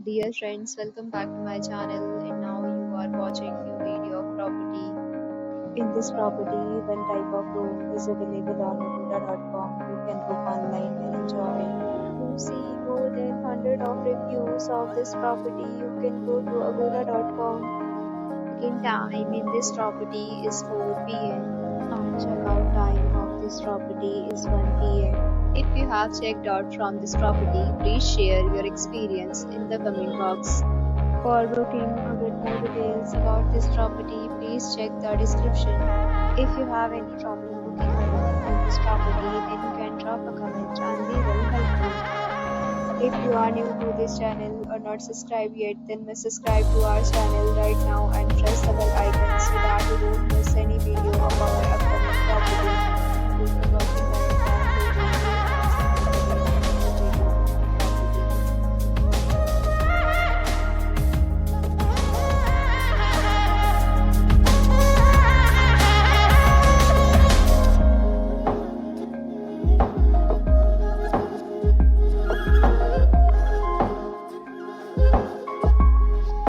Dear friends, welcome back to my channel and now you are watching new video of property. In this property, one type of room is available on agoda.com. You can book online and enjoy. To see more than 100 of reviews of this property, you can go to agoda.com. Check-in time in this property is 4 p.m. And checkout time of this property is 1 p.m. If you have checked out from this property, please share your experience in the comment box. For booking or get more details about this property, please check the description. If you have any problem booking or renting this property, then you can drop a comment and we will help you. If you are new to this channel or not subscribed yet, then must subscribe to our channel right now and press the bell icon so that you don't miss any video of our upcoming property. Thank you for watching.